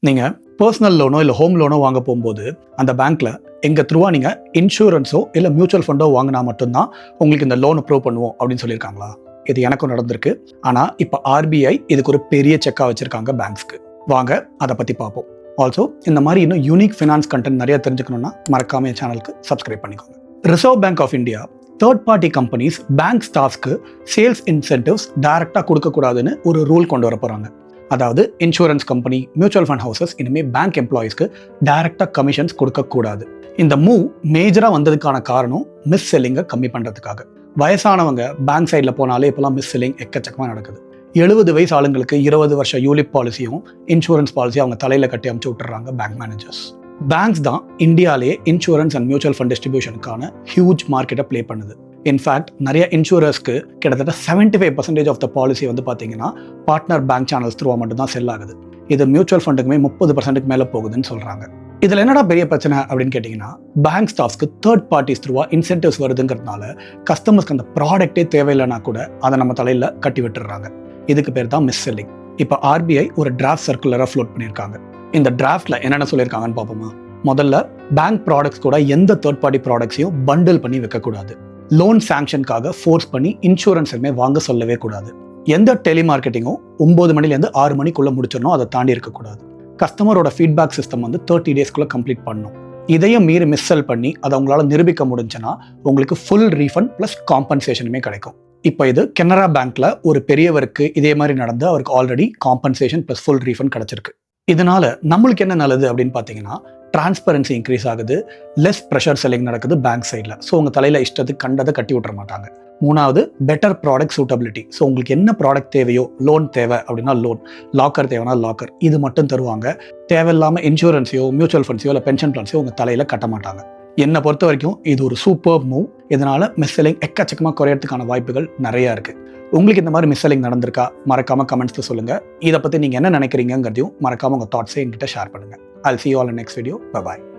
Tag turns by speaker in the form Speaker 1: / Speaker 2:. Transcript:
Speaker 1: நீங்கள் பர்சனல் லோனோ இல்லை ஹோம் லோனோ வாங்க போகும்போது அந்த பேங்க்கில் எங்கள் த்ரூவாக நீங்கள் இன்சூரன்ஸோ இல்லை மியூச்சுவல் ஃபண்டோ வாங்கினா மட்டும்தான் உங்களுக்கு இந்த லோன் அப்ரூவ் பண்ணுவோம் அப்படின்னு சொல்லியிருக்காங்களா? இது எனக்கும் நடந்திருக்கு. ஆனால் இப்போ ஆர்பிஐ இதுக்கு ஒரு பெரிய செக்காக வச்சுருக்காங்க பேங்க்ஸ்க்கு. வாங்க அதை பற்றி பார்ப்போம். ஆல்சோ இந்த மாதிரி இன்னும் யூனிக் ஃபினான்ஸ் கண்டென்ட் நிறைய தெரிஞ்சுக்கணுன்னா மறக்காம என் சேனலுக்கு சப்ஸ்கிரைப் பண்ணிக்கோங்க. Reserve bank of India third party companies bank ஸ்டாஃப்ஸ்க்கு சேல்ஸ் இன்சென்டிவ்ஸ் டைரெக்டாக கொடுக்கக்கூடாதுன்னு ஒரு ரூல் கொண்டு வர போகிறாங்க. அதாவது insurance company, mutual fund houses இனிமேல் பேங்க் எம்ப்ளாயீஸ்க்கு டைரெக்டாக கமிஷன்ஸ் கொடுக்கக்கூடாது. இந்த மூவ் மேஜராக வந்ததுக்கான காரணம் மிஸ் செல்லிங்கை கம்மி பண்ணுறதுக்காக. வயசானவங்க பேங்க் சைடில் போனாலே இப்போலாம் மிஸ் செல்லிங் எக்கச்சக்கமாக நடக்குது. 70 வயசு ஆளுங்களுக்கு 20 வருஷம் யூலிப் பாலிசியும் இன்சூரன்ஸ் பாலிசியும் அவங்க தலையில் கட்டி அமுச்சு விட்டுறாங்க பேங்க் மேனேஜர்ஸ். பேங்க்ஸ் தான் இந்தியாவிலேயே இன்சூரன்ஸ் அண்ட் மியூச்சுவல் ஃபண்ட் டிஸ்ட்ரிபியூஷனுக்கான ஹியூஜ் மார்க்கெட்டை ப்ளே பண்ணுது. இன்ஃபேக்ட் நிறைய இன்சூரர்ஸ்க்கு கிட்டத்தட்ட 75% ஆஃப் த பாலிசி வந்து பார்த்தீங்கன்னா பார்ட்னர் பேங்க் சேனல்ஸ் த்ரூவாக மட்டும்தான் செல் ஆகுது. இது மியூச்சுவல் ஃபண்டுக்குமே 30% மேலே போகுதுன்னு சொல்கிறாங்க. இதில் என்னடா பெரிய பிரச்சனை அப்படின்னு கேட்டிங்கன்னா, பேங்க் ஸ்டாஃப்ஸ்க்கு தேர்ட் பார்ட்டிஸ் த்ரூவாக இன்சென்டிவ்ஸ் வருதுங்கிறதுனால கஸ்டமர்ஸ்க்கு அந்த ப்ராடக்ட்டே தேவையில்லைனா கூட அதை நம்ம தலையில் கட்டி விட்டுறாங்க. இதுக்கு பேர் தான் மிஸ் செல்லிங். இப்போ ஆர்பிஐ ஒரு டிராஃப்ட் சர்க்குலரை ஃப்ளோட் பண்ணியிருக்காங்க. இந்த டிராஃப்டில் என்னென்ன சொல்லியிருக்காங்கன்னு பார்ப்போமா? முதல்ல பேங்க் ப்ராடக்ட்ஸ் கூட எந்த தேர்ட் பார்ட்டி ப்ராடக்ட்ஸையும் பண்டில் பண்ணி வைக்கக்கூடாது. லோன் சாங்ஷனுக்காக ஃபோர்ஸ் பண்ணி இன்சூரன்ஸ் வாங்க சொல்லவே கூடாது. எந்த டெலிமார்க்கெட்டிங்கும் 9 மணிலேருந்து 6 மணிக்குள்ளே முடிச்சிடணும், அதை தாண்டி இருக்கக்கூடாது. கஸ்டமரோட ஃபீட்பேக் சிஸ்டம் 30 டேஸ்க்குள்ளே கம்ப்ளீட் பண்ணணும். இதையும் மீறி மிஸ்செல் பண்ணி அதை உங்களால் நிரூபிக்க முடிஞ்சுன்னா உங்களுக்கு ஃபுல் ரீஃபண்ட் ப்ளஸ் காம்பன்சேஷனுமே கிடைக்கும். இப்போ இது கனரா பேங்க்ல ஒரு பெரியவருக்கு இதே மாதிரி நடந்து அவருக்கு already compensation plus full refund கிடைச்சிருக்கு. இதனால நம்மளுக்கு என்ன நல்லது அப்படின்னு பார்த்தீங்கன்னா, டிரான்ஸ்பரன்சி இன்க்ரீஸ் ஆகுது, லெஸ் ப்ரெஷர் செல்லிங் நடக்குது பேங்க் சைடில். ஸோ உங்கள் தலையில் இஷ்டத்துக்கு கண்டதை கட்டி விட்டுற மாட்டாங்க. மூணாவது, பெட்டர் ப்ராடக்ட் சூட்டபிலிட்டி. ஸோ உங்களுக்கு என்ன ப்ராடக்ட் தேவையோ, லோன் தேவை அப்படின்னா லோன், லாக்கர் தேவைன்னா லாக்கர், இது மட்டும் தருவாங்க. தேவையில்லாமல் இன்சூரன்ஸையோ மியூச்சுவல் ஃபண்ட்ஸையோ இல்லை பென்ஷன் பிளான்ஸையோ உங்கள் தலையில் கட்ட மாட்டாங்க. என்னை பொறுத்த வரைக்கும் இது ஒரு சூப்பர் மூவ். இதனால் மிஸ் செல்லிங் எக்கச்சக்கமாக குறையறதுக்கான வாய்ப்புகள் நிறையா இருக்குது. உங்களுக்கு இந்த மாதிரி மிஸ் செல்லிங் நடந்திருக்கா? மறக்காமல் கமெண்ட்ஸில் சொல்லுங்கள். இதை பற்றி நீங்கள் என்ன நினைக்கிறீங்கிறதையும் மறக்காமல் உங்கள் தாட்ஸை என்கிட்ட ஷேர் பண்ணுங்கள். I'll see you all in the next video. Bye-bye.